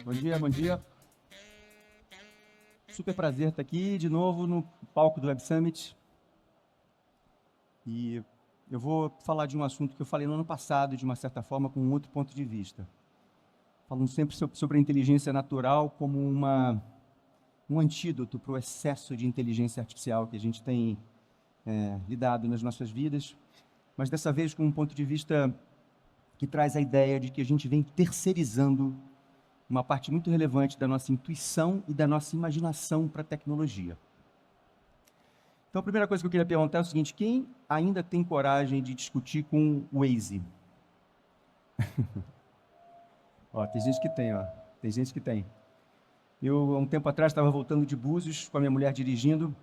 Bom dia, bom dia. Super prazer estar aqui de novo no palco do Web Summit. E eu vou falar de um assunto que eu falei no ano passado, de uma certa forma, com um outro ponto de vista. Falando sempre sobre a inteligência natural como um antídoto para o excesso de inteligência artificial que a gente tem lidado nas nossas vidas, mas dessa vez com um ponto de vista que traz a ideia de que a gente vem terceirizando uma parte muito relevante da nossa intuição e da nossa imaginação para a tecnologia. Então, a primeira coisa que eu queria perguntar é o seguinte: quem ainda tem coragem de discutir com o Waze? Ó, tem gente que tem, ó. Tem gente que tem. Eu, há um tempo atrás, estava voltando de Búzios com a minha mulher dirigindo,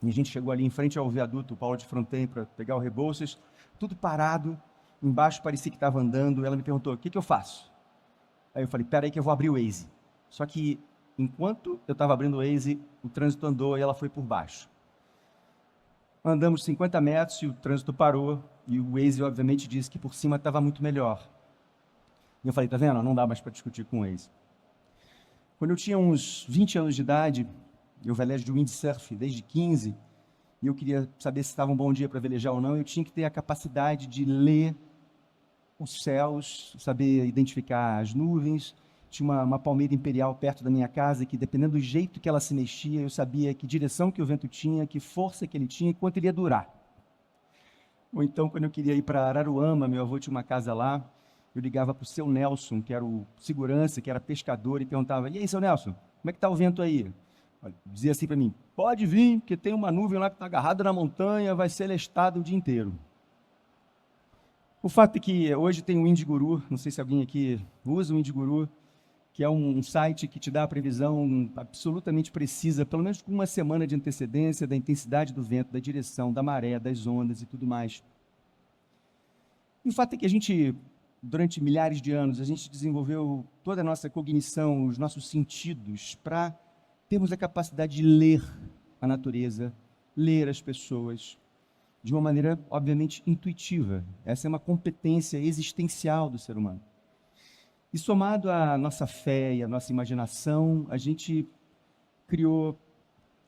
e a gente chegou ali em frente ao viaduto Paulo de Fronten para pegar o Rebouças, tudo parado, embaixo parecia que estava andando. Ela me perguntou: o que eu faço? Aí eu falei: pera aí que eu vou abrir o Waze. Só que, enquanto eu estava abrindo o Waze, o trânsito andou e ela foi por baixo. Andamos 50 metros e o trânsito parou, e o Waze, obviamente, disse que por cima estava muito melhor. E eu falei: tá vendo? Não dá mais para discutir com o Waze. Quando eu tinha uns 20 anos de idade, eu velejo de windsurf desde 15, e eu queria saber se estava um bom dia para velejar ou não. Eu tinha que ter a capacidade de ler os céus, saber identificar as nuvens. Tinha uma palmeira imperial perto da minha casa que, dependendo do jeito que ela se mexia, eu sabia que direção que o vento tinha, que força que ele tinha e quanto ele ia durar. Ou então, quando eu queria ir para Araruama, meu avô tinha uma casa lá, eu ligava para o seu Nelson, que era o segurança, que era pescador, e perguntava: e aí, seu Nelson, como é que está o vento aí? Dizia assim para mim: pode vir, porque tem uma nuvem lá que está agarrada na montanha, vai ser lestada o dia inteiro. O fato é que hoje tem o WindGuru, não sei se alguém aqui usa o WindGuru, que é um site que te dá a previsão absolutamente precisa, pelo menos com uma semana de antecedência, da intensidade do vento, da direção, da maré, das ondas e tudo mais. E o fato é que a gente, durante milhares de anos, a gente desenvolveu toda a nossa cognição, os nossos sentidos, para termos a capacidade de ler a natureza, ler as pessoas, de uma maneira, obviamente, intuitiva. Essa é uma competência existencial do ser humano. E somado à nossa fé e à nossa imaginação, a gente criou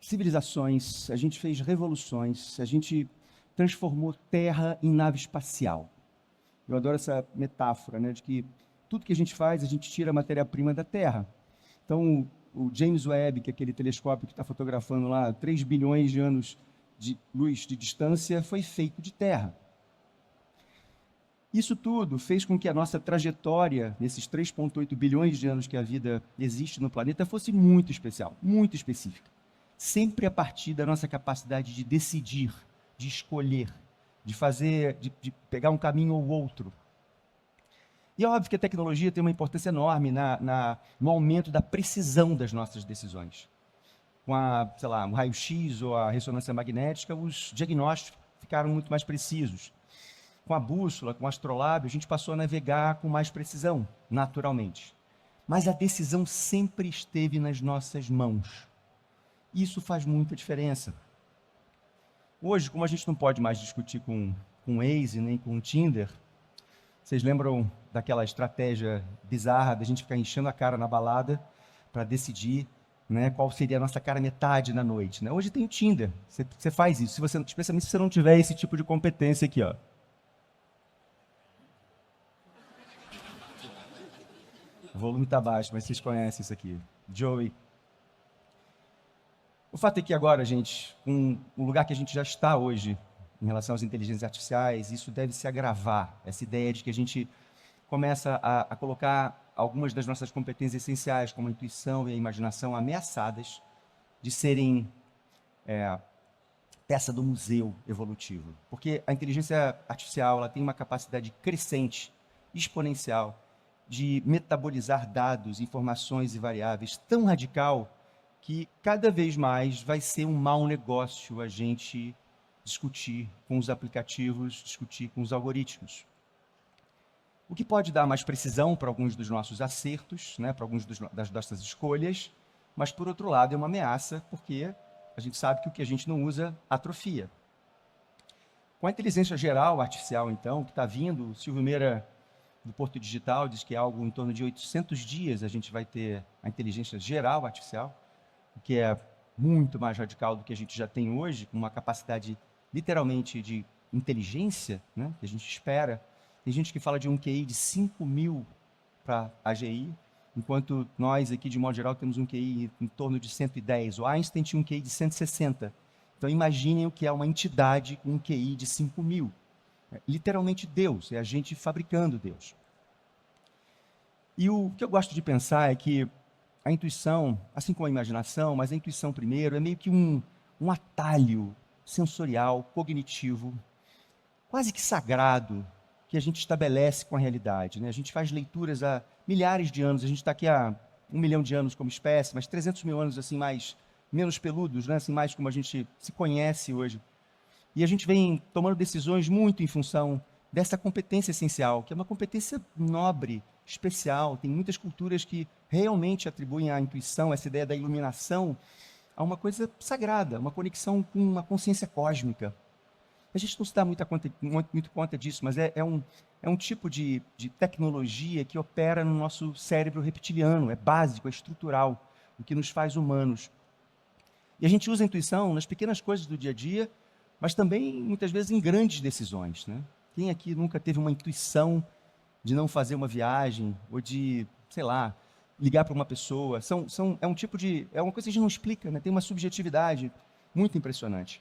civilizações, a gente fez revoluções, a gente transformou terra em nave espacial. Eu adoro essa metáfora, né, de que tudo que a gente faz, a gente tira a matéria-prima da Terra. Então, o James Webb, que é aquele telescópio que está fotografando lá 3 bilhões de anos de luz de distância, foi feito de terra. Isso tudo fez com que a nossa trajetória, nesses 3,8 bilhões de anos que a vida existe no planeta, fosse muito especial, muito específica. Sempre a partir da nossa capacidade de decidir, de escolher, de fazer, de pegar um caminho ou outro. E é óbvio que a tecnologia tem uma importância enorme no aumento da precisão das nossas decisões. Com o raio-x ou a ressonância magnética, os diagnósticos ficaram muito mais precisos. Com a bússola, com o astrolábio, a gente passou a navegar com mais precisão, naturalmente. Mas a decisão sempre esteve nas nossas mãos. Isso faz muita diferença. Hoje, como a gente não pode mais discutir com o Waze nem com o Tinder, vocês lembram daquela estratégia bizarra da gente ficar enchendo a cara na balada para decidir, né, qual seria a nossa cara metade na noite, né? Hoje tem o Tinder, você faz isso, especialmente se você não tiver esse tipo de competência aqui, ó. O volume está baixo, mas vocês conhecem isso aqui. Joey. O fato é que agora, gente, o lugar que a gente já está hoje, em relação às inteligências artificiais, isso deve se agravar. Essa ideia de que a gente começa a colocar algumas das nossas competências essenciais, como a intuição e a imaginação, ameaçadas de serem peça do museu evolutivo. Porque a inteligência artificial ela tem uma capacidade crescente, exponencial, de metabolizar dados, informações e variáveis tão radical que cada vez mais vai ser um mau negócio a gente discutir com os aplicativos, discutir com os algoritmos. O que pode dar mais precisão para alguns dos nossos acertos, né, para algumas das nossas escolhas, mas, por outro lado, é uma ameaça, porque a gente sabe que o que a gente não usa atrofia. Com a inteligência geral artificial, então, que está vindo, o Silvio Meira do Porto Digital diz que é algo em torno de 800 dias a gente vai ter a inteligência geral artificial, o que é muito mais radical do que a gente já tem hoje, com uma capacidade literalmente de inteligência, né, que a gente espera. Tem gente que fala de um QI de 5.000 para a AGI, enquanto nós aqui, de modo geral, temos um QI em torno de 110. O Einstein tinha um QI de 160. Então imaginem o que é uma entidade com um QI de 5.000. É literalmente Deus, é a gente fabricando Deus. E o que eu gosto de pensar é que a intuição, assim como a imaginação, mas a intuição primeiro, é meio que um atalho sensorial, cognitivo, quase que sagrado, que a gente estabelece com a realidade, né? A gente faz leituras há milhares de anos, a gente está aqui há 1 milhão de anos como espécie, mas 300 mil anos assim menos peludos, né? Assim, mais como a gente se conhece hoje. E a gente vem tomando decisões muito em função dessa competência essencial, que é uma competência nobre, especial. Tem muitas culturas que realmente atribuem à intuição, essa ideia da iluminação, a uma coisa sagrada, uma conexão com uma consciência cósmica. A gente não se dá muito conta disso, mas é um tipo de tecnologia que opera no nosso cérebro reptiliano, é básico, é estrutural, o que nos faz humanos. E a gente usa a intuição nas pequenas coisas do dia a dia, mas também, muitas vezes, em grandes decisões, né? Quem aqui nunca teve uma intuição de não fazer uma viagem, ou de, sei lá, ligar para uma pessoa? É um tipo é uma coisa que a gente não explica, né? Tem uma subjetividade muito impressionante.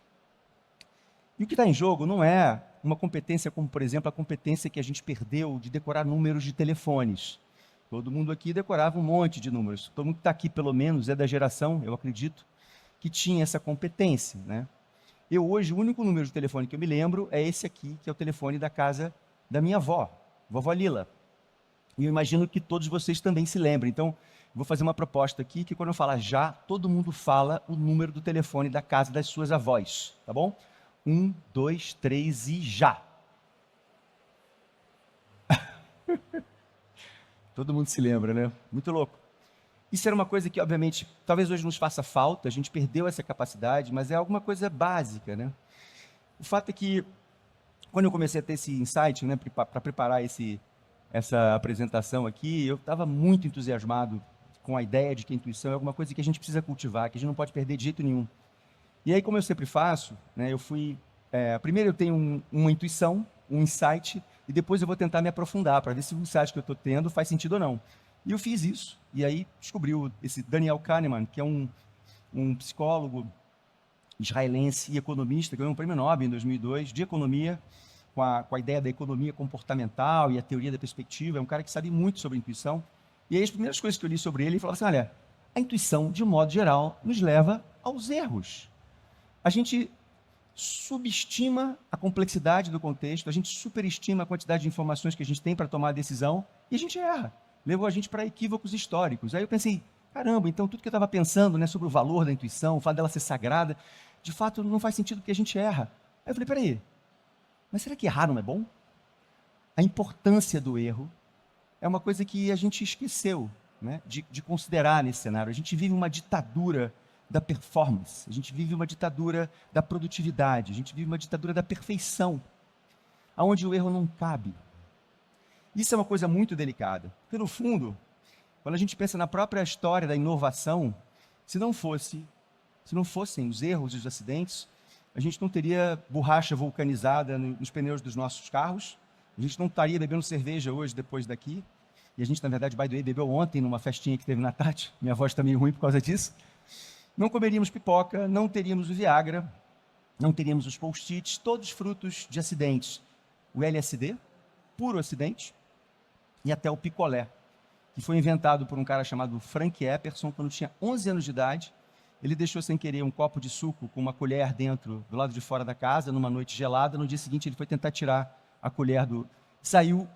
E o que está em jogo não é uma competência como, por exemplo, a competência que a gente perdeu de decorar números de telefones. Todo mundo aqui decorava um monte de números. Todo mundo que está aqui, pelo menos, é da geração, eu acredito, que tinha essa competência, né? Eu hoje, o único número de telefone que eu me lembro é esse aqui, que é o telefone da casa da minha avó, vovó Lila. E eu imagino que todos vocês também se lembrem. Então, vou fazer uma proposta aqui, que quando eu falar já, todo mundo fala o número do telefone da casa das suas avós, tá bom? 1, 2, 3 e já. Todo mundo se lembra, né? Muito louco. Isso era uma coisa que, obviamente, talvez hoje nos faça falta, a gente perdeu essa capacidade, mas é alguma coisa básica, né? O fato é que, quando eu comecei a ter esse insight, né, para preparar essa apresentação aqui, eu estava muito entusiasmado com a ideia de que a intuição é alguma coisa que a gente precisa cultivar, que a gente não pode perder de jeito nenhum. E aí, como eu sempre faço, né, primeiro eu tenho uma intuição, um insight, e depois eu vou tentar me aprofundar para ver se o insight que eu estou tendo faz sentido ou não. E eu fiz isso, e aí descobriu esse Daniel Kahneman, que é um psicólogo israelense e economista, ganhou um prêmio Nobel em 2002 de economia, com a ideia da economia comportamental e a teoria da perspectiva. É um cara que sabe muito sobre intuição. E aí as primeiras coisas que eu li sobre ele, ele falava assim, olha, a intuição, de modo geral, nos leva aos erros. A gente subestima a complexidade do contexto, a gente superestima a quantidade de informações que a gente tem para tomar a decisão e a gente erra. Levou a gente para equívocos históricos. Aí eu pensei, caramba, então tudo que eu estava pensando, né, sobre o valor da intuição, o fato dela ser sagrada, de fato não faz sentido porque a gente erra. Aí eu falei, peraí, mas será que errar não é bom? A importância do erro é uma coisa que a gente esqueceu, né, de considerar nesse cenário. A gente vive uma ditadura da performance, a gente vive uma ditadura da produtividade, a gente vive uma ditadura da perfeição, onde o erro não cabe. Isso é uma coisa muito delicada, porque no fundo, quando a gente pensa na própria história da inovação, se não fossem os erros e os acidentes, a gente não teria borracha vulcanizada nos pneus dos nossos carros, a gente não estaria bebendo cerveja hoje depois daqui, e a gente, na verdade, by the way, bebeu ontem numa festinha que teve na Tati, minha voz está meio ruim por causa disso. Não comeríamos pipoca, não teríamos o Viagra, não teríamos os post-its, todos frutos de acidentes. O LSD, puro acidente, e até o picolé, que foi inventado por um cara chamado Frank Epperson, quando tinha 11 anos de idade. Ele deixou sem querer um copo de suco com uma colher dentro, do lado de fora da casa, numa noite gelada. No dia seguinte ele foi tentar tirar a colher Saiu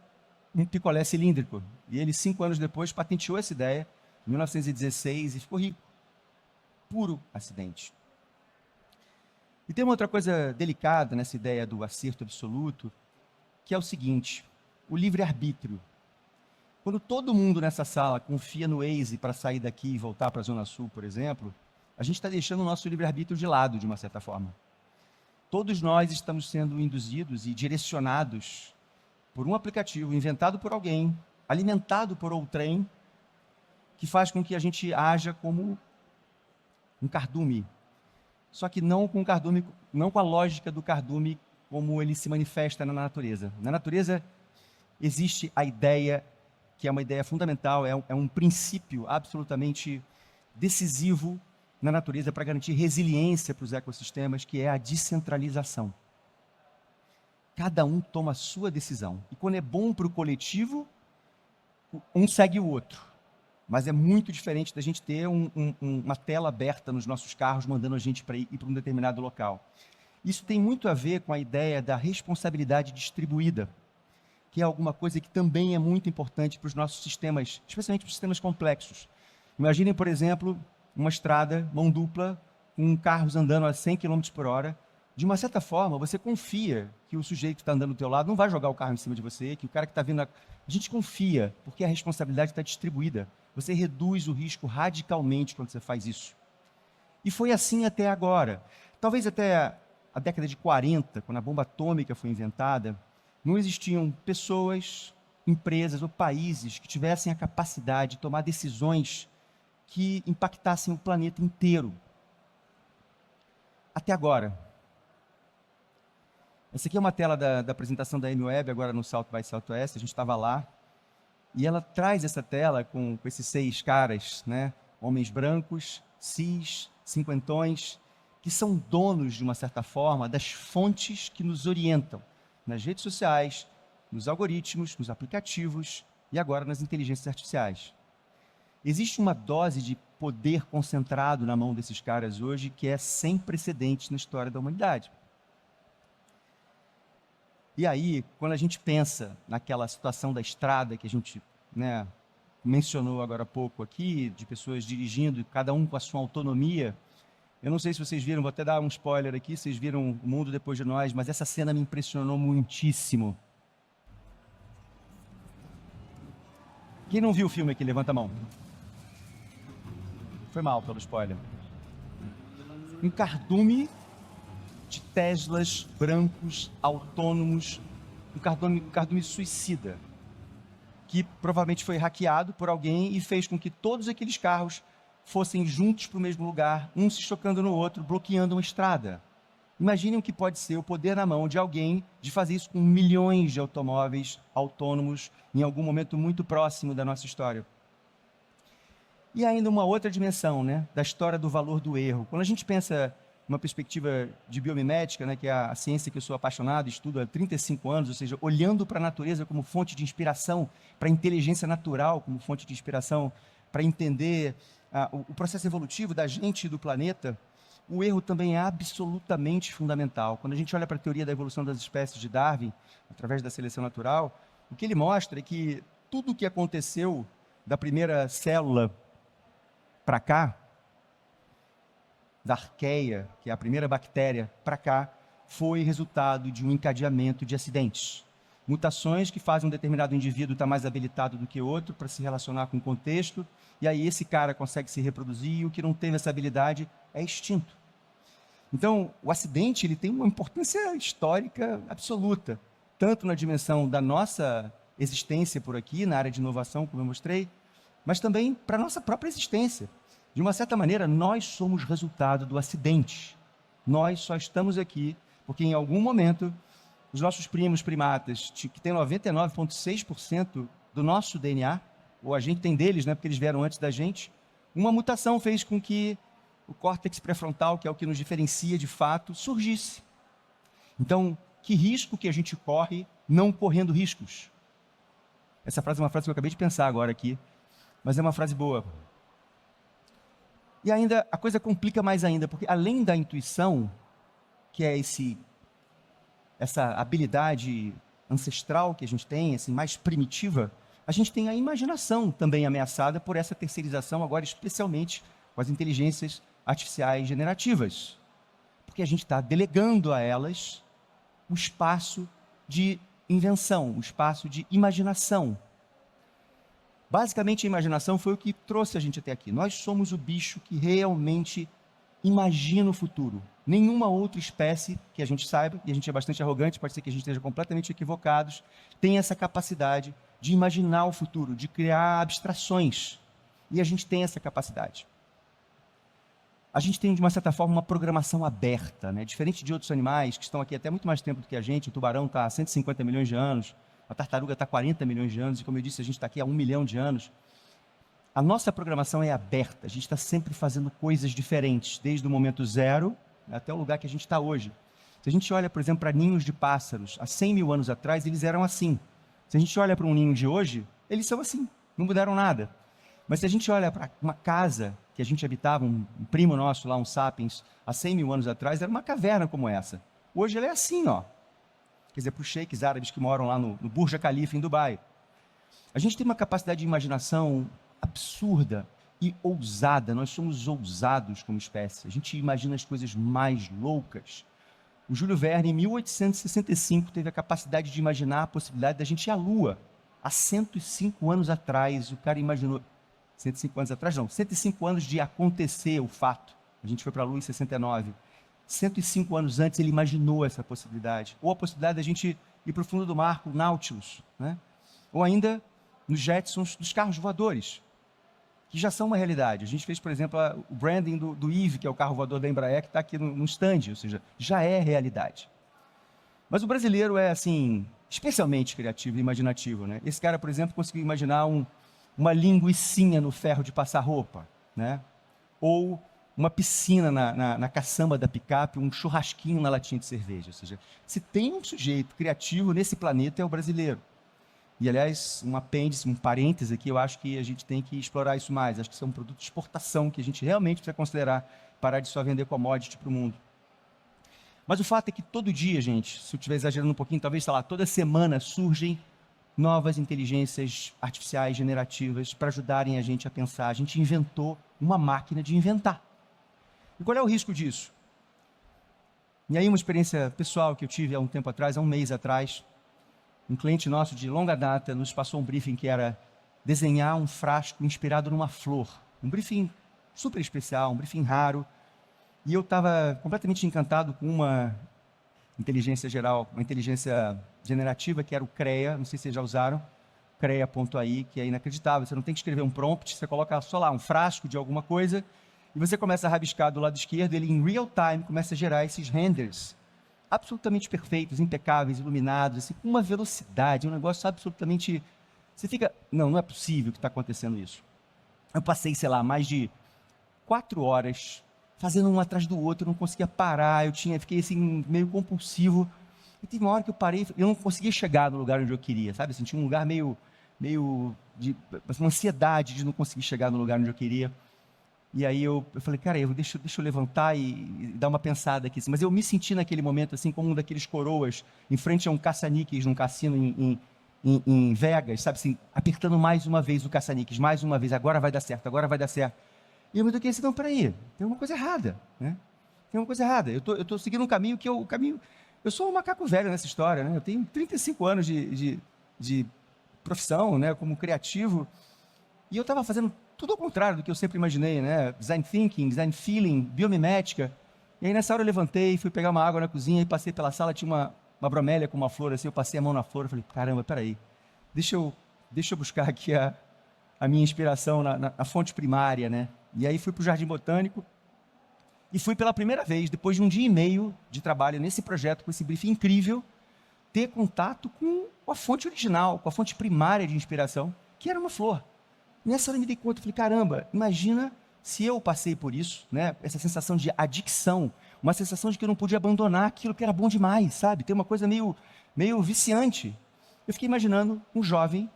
um picolé cilíndrico. E ele, 5 anos depois, patenteou essa ideia, em 1916, e ficou rico. Puro acidente. E tem uma outra coisa delicada nessa ideia do acerto absoluto, que é o seguinte, o livre-arbítrio. Quando todo mundo nessa sala confia no Waze para sair daqui e voltar para a Zona Sul, por exemplo, a gente está deixando o nosso livre-arbítrio de lado, de uma certa forma. Todos nós estamos sendo induzidos e direcionados por um aplicativo inventado por alguém, alimentado por outrem, que faz com que a gente haja como um cardume. Só que não com o cardume, não com a lógica do cardume como ele se manifesta na natureza. Na natureza existe a ideia, que é uma ideia fundamental, é um princípio absolutamente decisivo na natureza para garantir resiliência para os ecossistemas, que é a descentralização. Cada um toma a sua decisão. E quando é bom para o coletivo, um segue o outro. Mas é muito diferente da gente ter uma tela aberta nos nossos carros, mandando a gente para ir para um determinado local. Isso tem muito a ver com a ideia da responsabilidade distribuída, que é alguma coisa que também é muito importante para os nossos sistemas, especialmente para os sistemas complexos. Imaginem, por exemplo, uma estrada, mão dupla, com carros andando a 100 km por hora. De uma certa forma, você confia que o sujeito que está andando do teu lado não vai jogar o carro em cima de você, que o cara que está vindo... A gente confia, porque a responsabilidade está distribuída. Você reduz o risco radicalmente quando você faz isso. E foi assim até agora. Talvez até a década de 40, quando a bomba atômica foi inventada, não existiam pessoas, empresas ou países que tivessem a capacidade de tomar decisões que impactassem o planeta inteiro. Até agora. Essa aqui é uma tela da apresentação da Amy Webb, agora no South by Southwest, a gente estava lá, e ela traz essa tela com esses 6 caras, né? Homens brancos, cis, cinquentões, que são donos, de uma certa forma, das fontes que nos orientam nas redes sociais, nos algoritmos, nos aplicativos e agora nas inteligências artificiais. Existe uma dose de poder concentrado na mão desses caras hoje que é sem precedentes na história da humanidade. E aí, quando a gente pensa naquela situação da estrada que a gente, né, mencionou agora há pouco aqui, de pessoas dirigindo, cada um com a sua autonomia, eu não sei se vocês viram, vou até dar um spoiler aqui, vocês viram O Mundo Depois de Nós, mas essa cena me impressionou muitíssimo. Quem não viu o filme aqui, levanta a mão. Foi mal pelo spoiler. Um cardume de Teslas brancos, autônomos, um cardume suicida, que provavelmente foi hackeado por alguém e fez com que todos aqueles carros fossem juntos para o mesmo lugar, um se chocando no outro, bloqueando uma estrada. Imaginem o que pode ser o poder na mão de alguém de fazer isso com milhões de automóveis autônomos em algum momento muito próximo da nossa história. E ainda uma outra dimensão, né, da história do valor do erro. Quando a gente pensa uma perspectiva de biomimética, né, que é a ciência que eu sou apaixonado, estudo há 35 anos, ou seja, olhando para a natureza como fonte de inspiração, para a inteligência natural como fonte de inspiração, para entender o processo evolutivo da gente e do planeta, o erro também é absolutamente fundamental. Quando a gente olha para a teoria da evolução das espécies de Darwin, através da seleção natural, o que ele mostra é que tudo o que aconteceu da primeira célula para cá, da arqueia, que é a primeira bactéria, para cá, foi resultado de um encadeamento de acidentes. Mutações que fazem um determinado indivíduo estar mais habilitado do que outro para se relacionar com o contexto, e aí esse cara consegue se reproduzir, e o que não teve essa habilidade é extinto. Então, o acidente ele tem uma importância histórica absoluta, tanto na dimensão da nossa existência por aqui, na área de inovação, como eu mostrei, mas também para a nossa própria existência. De uma certa maneira, nós somos resultado do acidente. Nós só estamos aqui porque, em algum momento, os nossos primos primatas, que têm 99,6% do nosso DNA, ou a gente tem deles, né, porque eles vieram antes da gente, uma mutação fez com que o córtex pré-frontal, que é o que nos diferencia de fato, surgisse. Então, que risco que a gente corre não correndo riscos? Essa frase é uma frase que eu acabei de pensar agora aqui, mas é uma frase boa. E ainda, a coisa complica mais ainda, porque além da intuição, que é essa habilidade ancestral que a gente tem, assim, mais primitiva, a gente tem a imaginação também ameaçada por essa terceirização, agora especialmente com as inteligências artificiais generativas. Porque a gente está delegando a elas o espaço de invenção, o espaço de imaginação. Basicamente, a imaginação foi o que trouxe a gente até aqui. Nós somos o bicho que realmente imagina o futuro. Nenhuma outra espécie que a gente saiba, e a gente é bastante arrogante, pode ser que a gente esteja completamente equivocados, tem essa capacidade de imaginar o futuro, de criar abstrações. E a gente tem essa capacidade. A gente tem, de uma certa forma, uma programação aberta, né? Diferente de outros animais que estão aqui até muito mais tempo do que a gente. O tubarão está há 150 milhões de anos, a tartaruga está há 40 milhões de anos, e como eu disse, a gente está aqui há 1 milhão de anos. A nossa programação é aberta, a gente está sempre fazendo coisas diferentes, desde o momento zero até o lugar que a gente está hoje. Se a gente olha, por exemplo, para ninhos de pássaros, há 100 mil anos atrás, eles eram assim. Se a gente olha para um ninho de hoje, eles são assim, não mudaram nada. Mas se a gente olha para uma casa que a gente habitava, um primo nosso lá, um sapiens, há 100 mil anos atrás, era uma caverna como essa. Hoje ela é assim, ó. Quer dizer, para os sheiks árabes que moram lá no Burj Khalifa, em Dubai. A gente tem uma capacidade de imaginação absurda e ousada. Nós somos ousados como espécie. A gente imagina as coisas mais loucas. O Júlio Verne, em 1865, teve a capacidade de imaginar a possibilidade da gente ir à Lua. Há 105 anos atrás, o cara imaginou... 105 anos atrás, não. 105 anos de acontecer o fato. A gente foi para a Lua em 69. 105 anos antes, ele imaginou essa possibilidade. Ou a possibilidade da gente ir para o fundo do mar com o Nautilus, né? Ou ainda nos Jetsons dos carros voadores, que já são uma realidade. A gente fez, por exemplo, o branding do Eve, que é o carro voador da Embraer, que está aqui no stand, ou seja, já é realidade. Mas o brasileiro é, assim, especialmente criativo e imaginativo, né? Esse cara, por exemplo, conseguiu imaginar uma linguicinha no ferro de passar roupa, né? Ou uma piscina na caçamba da picape, um churrasquinho na latinha de cerveja. Ou seja, se tem um sujeito criativo nesse planeta, é o brasileiro. E, aliás, um apêndice, um parêntese aqui, eu acho que a gente tem que explorar isso mais. Acho que isso é um produto de exportação que a gente realmente precisa considerar, parar de só vender commodity para o mundo. Mas o fato é que todo dia, gente, se eu estiver exagerando um pouquinho, talvez, sei lá, toda semana surgem novas inteligências artificiais generativas para ajudarem a gente a pensar. A gente inventou uma máquina de inventar. E qual é o risco disso? E aí uma experiência pessoal que eu tive há um tempo atrás, há um mês atrás, um cliente nosso de longa data nos passou um briefing que era desenhar um frasco inspirado numa flor. Um briefing super especial, um briefing raro. E eu estava completamente encantado com uma inteligência geral, uma inteligência generativa, que era o CREA, não sei se vocês já usaram, CREA.ai, que é inacreditável. Você não tem que escrever um prompt, você coloca só lá um frasco de alguma coisa, e você começa a rabiscar do lado esquerdo, ele em real time começa a gerar esses renders absolutamente perfeitos, impecáveis, iluminados, assim, com uma velocidade, um negócio absolutamente... Você fica, não é possível que está acontecendo isso. Eu passei, sei lá, mais de 4 horas fazendo um atrás do outro, eu não conseguia parar, fiquei assim, meio compulsivo. E teve uma hora que eu parei, eu não conseguia chegar no lugar onde eu queria, sabe? Assim, tinha um lugar meio de uma ansiedade de não conseguir chegar no lugar onde eu queria. E aí eu falei, cara, deixa eu levantar e dar uma pensada aqui. Mas eu me senti naquele momento assim como um daqueles coroas em frente a um caça-níqueis num cassino em Vegas, sabe assim, apertando mais uma vez o caça-níqueis, mais uma vez, agora vai dar certo, agora vai dar certo. E eu me toquei assim, não, peraí, tem uma coisa errada, né? Tem uma coisa errada. Eu tô seguindo um caminho que eu sou um macaco velho nessa história, né? Eu tenho 35 anos de profissão, né, como criativo, e eu estava fazendo tudo ao contrário do que eu sempre imaginei, né? Design thinking, design feeling, biomimética. E aí nessa hora eu levantei, fui pegar uma água na cozinha e passei pela sala, tinha uma bromélia com uma flor assim, eu passei a mão na flor e falei, caramba, peraí, deixa eu buscar aqui a minha inspiração na fonte primária, né? E aí fui para o Jardim Botânico e fui pela primeira vez, depois de 1 dia e meio de trabalho nesse projeto, com esse briefing incrível, ter contato com a fonte original, com a fonte primária de inspiração, que era uma flor. Nessa hora eu me dei conta, eu falei, caramba, imagina se eu passei por isso, né? Essa sensação de adicção, uma sensação de que eu não podia abandonar aquilo que era bom demais, sabe? Tem uma coisa meio viciante. Eu fiquei imaginando um jovem,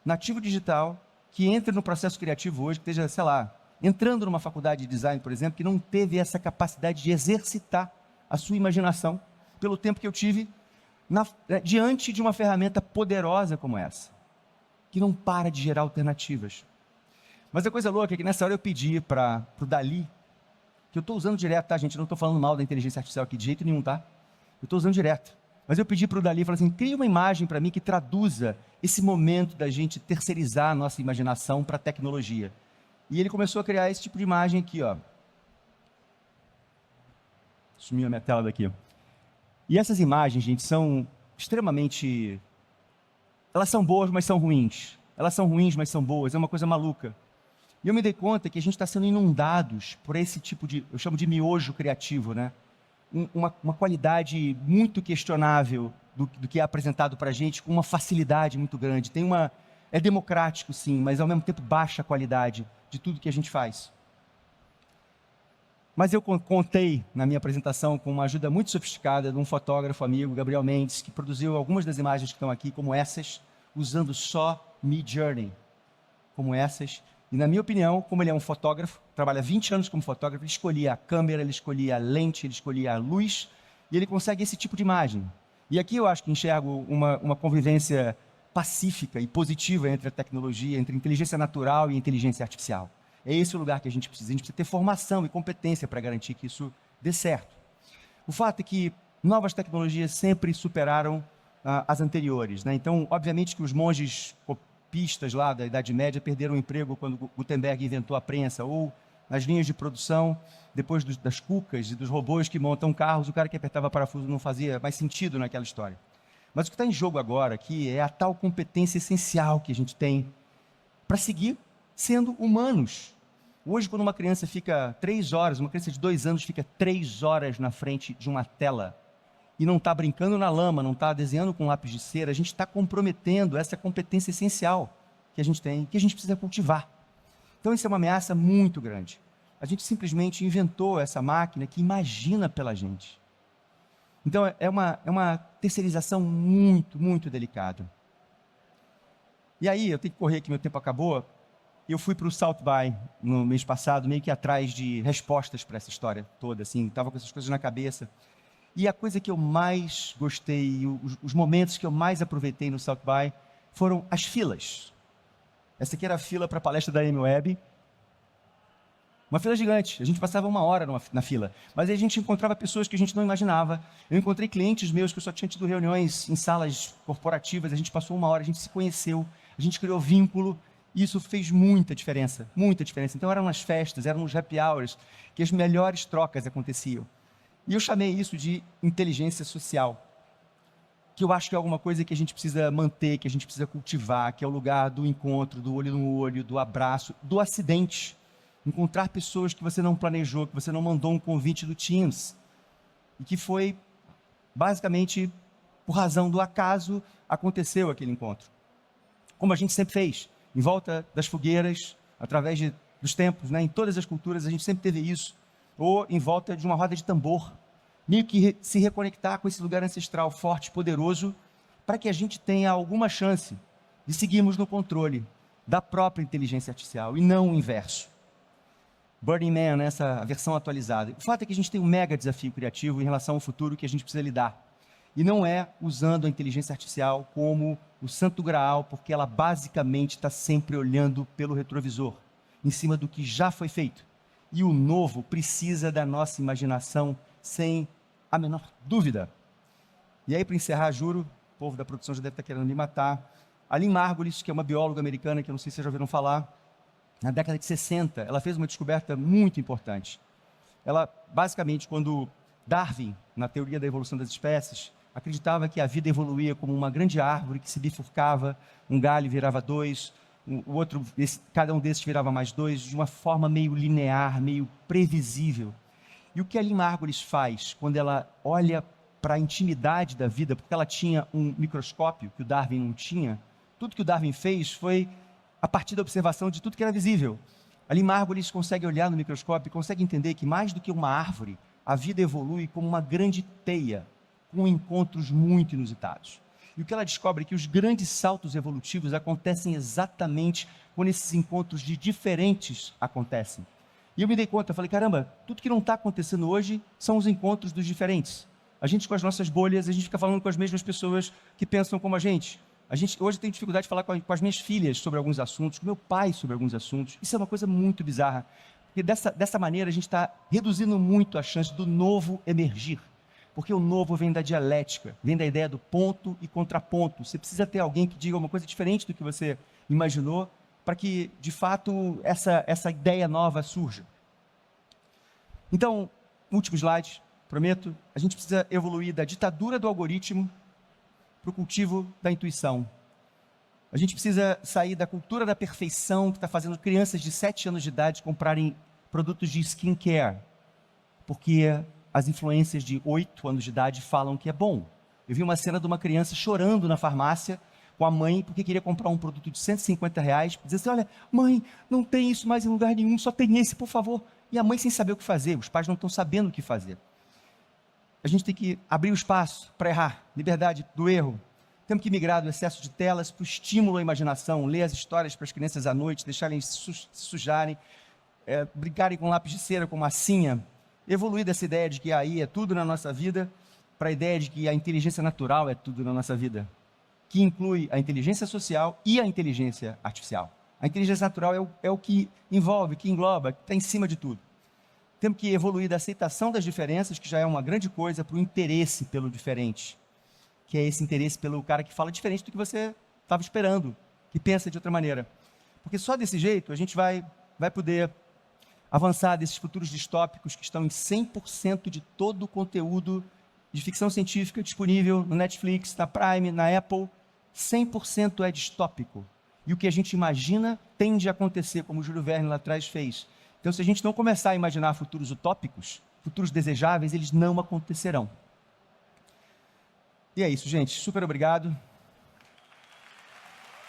nativo digital, que entra no processo criativo hoje, que esteja, sei lá, entrando numa faculdade de design, por exemplo, que não teve essa capacidade de exercitar a sua imaginação pelo tempo que eu tive diante de uma ferramenta poderosa como essa, que não para de gerar alternativas. Mas a coisa louca é que nessa hora eu pedi para o Dali, que eu estou usando direto, tá, gente? Eu não estou falando mal da inteligência artificial aqui de jeito nenhum, tá? Eu estou usando direto. Mas eu pedi para o Dali, falei assim, cria uma imagem para mim que traduza esse momento da gente terceirizar a nossa imaginação para a tecnologia. E ele começou a criar esse tipo de imagem aqui, ó. Sumiu a minha tela daqui. E essas imagens, gente, são extremamente... Elas são boas, mas são ruins. Elas são ruins, mas são boas. É uma coisa maluca. E eu me dei conta que a gente está sendo inundados por esse tipo de... Eu chamo de miojo criativo, né? Uma qualidade muito questionável do que é apresentado para a gente, com uma facilidade muito grande. É democrático, sim, mas ao mesmo tempo baixa a qualidade de tudo que a gente faz. Mas eu contei na minha apresentação com uma ajuda muito sofisticada de um fotógrafo amigo, Gabriel Mendes, que produziu algumas das imagens que estão aqui, como essas, usando só Midjourney, como essas. E na minha opinião, como ele é um fotógrafo, trabalha 20 anos como fotógrafo, ele escolhia a câmera, ele escolhia a lente, ele escolhia a luz, e ele consegue esse tipo de imagem. E aqui eu acho que enxergo uma convivência pacífica e positiva entre a tecnologia, entre inteligência natural e inteligência artificial. É esse o lugar que a gente precisa ter formação e competência para garantir que isso dê certo. O fato é que novas tecnologias sempre superaram as anteriores, né? Então, obviamente que os monges copistas lá da Idade Média perderam o emprego quando Gutenberg inventou a prensa, ou nas linhas de produção, depois das cucas e dos robôs que montam carros, o cara que apertava parafuso não fazia mais sentido naquela história. Mas o que está em jogo agora aqui é a tal competência essencial que a gente tem para seguir sendo humanos. Hoje, quando uma criança fica 3 horas, uma criança de 2 anos fica 3 horas na frente de uma tela e não está brincando na lama, não está desenhando com lápis de cera, a gente está comprometendo essa competência essencial que a gente tem, que a gente precisa cultivar. Então, isso é uma ameaça muito grande. A gente simplesmente inventou essa máquina que imagina pela gente. Então, é uma terceirização muito, muito delicada. E aí, eu tenho que correr que meu tempo acabou. Eu fui para o South By no mês passado, meio que atrás de respostas para essa história toda, assim, estava com essas coisas na cabeça. E a coisa que eu mais gostei, os momentos que eu mais aproveitei no South By foram as filas. Essa aqui era a fila para a palestra da Amy Webb. Uma fila gigante, a gente passava 1 hora na fila, mas aí a gente encontrava pessoas que a gente não imaginava. Eu encontrei clientes meus que eu só tinha tido reuniões em salas corporativas, a gente passou 1 hora, a gente se conheceu, a gente criou vínculo, e isso fez muita diferença, muita diferença. Então eram nas festas, eram nos happy hours, que as melhores trocas aconteciam. E eu chamei isso de inteligência social, que eu acho que é alguma coisa que a gente precisa manter, que a gente precisa cultivar, que é o lugar do encontro, do olho no olho, do abraço, do acidente. Encontrar pessoas que você não planejou, que você não mandou um convite do Teams, e que foi, basicamente, por razão do acaso, aconteceu aquele encontro. Como a gente sempre fez, em volta das fogueiras, através dos tempos, né? Em todas as culturas a gente sempre teve isso, ou em volta de uma roda de tambor, meio que se reconectar com esse lugar ancestral forte, poderoso, para que a gente tenha alguma chance de seguirmos no controle da própria inteligência artificial, e não o inverso. Burning Man, essa versão atualizada. O fato é que a gente tem um mega desafio criativo em relação ao futuro que a gente precisa lidar. E não é usando a inteligência artificial como o santo graal, porque ela basicamente está sempre olhando pelo retrovisor, em cima do que já foi feito. E o novo precisa da nossa imaginação, sem a menor dúvida. E aí, para encerrar, juro, o povo da produção já deve estar querendo me matar. A Lynn Margulis, que é uma bióloga americana, que eu não sei se vocês já ouviram falar, na década de 60, ela fez uma descoberta muito importante. Ela, basicamente, quando Darwin, na teoria da evolução das espécies, acreditava que a vida evoluía como uma grande árvore que se bifurcava, um galho virava 2, o outro, cada um desses virava mais 2, de uma forma meio linear, meio previsível. E o que a Lynn Margulis faz quando ela olha para a intimidade da vida, porque ela tinha um microscópio que o Darwin não tinha, tudo que o Darwin fez foi a partir da observação de tudo que era visível. A Lynn Margulis consegue olhar no microscópio e consegue entender que mais do que uma árvore, a vida evolui como uma grande teia, com encontros muito inusitados. E o que ela descobre é que os grandes saltos evolutivos acontecem exatamente quando esses encontros de diferentes acontecem. E eu me dei conta, falei, caramba, tudo que não está acontecendo hoje são os encontros dos diferentes. A gente com as nossas bolhas, a gente fica falando com as mesmas pessoas que pensam como a gente. A gente hoje tem dificuldade de falar com as minhas filhas sobre alguns assuntos, com meu pai sobre alguns assuntos. Isso é uma coisa muito bizarra. Porque dessa maneira a gente está reduzindo muito a chance do novo emergir. Porque o novo vem da dialética, vem da ideia do ponto e contraponto. Você precisa ter alguém que diga uma coisa diferente do que você imaginou, para que, de fato, essa ideia nova surja. Então, último slide, prometo, a gente precisa evoluir da ditadura do algoritmo para o cultivo da intuição. A gente precisa sair da cultura da perfeição que está fazendo crianças de 7 anos de idade comprarem produtos de skincare, porque as influências de 8 anos de idade falam que é bom. Eu vi uma cena de uma criança chorando na farmácia com a mãe porque queria comprar um produto de R$150, dizendo assim, olha, mãe, não tem isso mais em lugar nenhum, só tem esse, por favor. E a mãe sem saber o que fazer, os pais não estão sabendo o que fazer. A gente tem que abrir o espaço para errar, liberdade do erro. Temos que migrar do excesso de telas para o estímulo à imaginação, ler as histórias para as crianças à noite, deixarem se sujarem, brincarem com lápis de cera, com massinha, evoluir dessa ideia de que a AI é tudo na nossa vida, para a ideia de que a inteligência natural é tudo na nossa vida, que inclui a inteligência social e a inteligência artificial. A inteligência natural é o que envolve, que engloba, que está em cima de tudo. Temos que evoluir da aceitação das diferenças, que já é uma grande coisa, para o interesse pelo diferente, que é esse interesse pelo cara que fala diferente do que você estava esperando, que pensa de outra maneira. Porque só desse jeito a gente vai poder avançar desses futuros distópicos que estão em 100% de todo o conteúdo de ficção científica disponível no Netflix, na Prime, na Apple. 100% é distópico. E o que a gente imagina tende a acontecer, como o Júlio Verne lá atrás fez. Então, se a gente não começar a imaginar futuros utópicos, futuros desejáveis, eles não acontecerão. E é isso, gente. Super obrigado.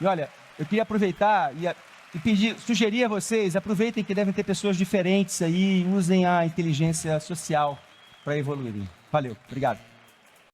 E olha, eu queria aproveitar e sugerir a vocês, aproveitem que devem ter pessoas diferentes aí, usem a inteligência social para evoluírem. Valeu, obrigado.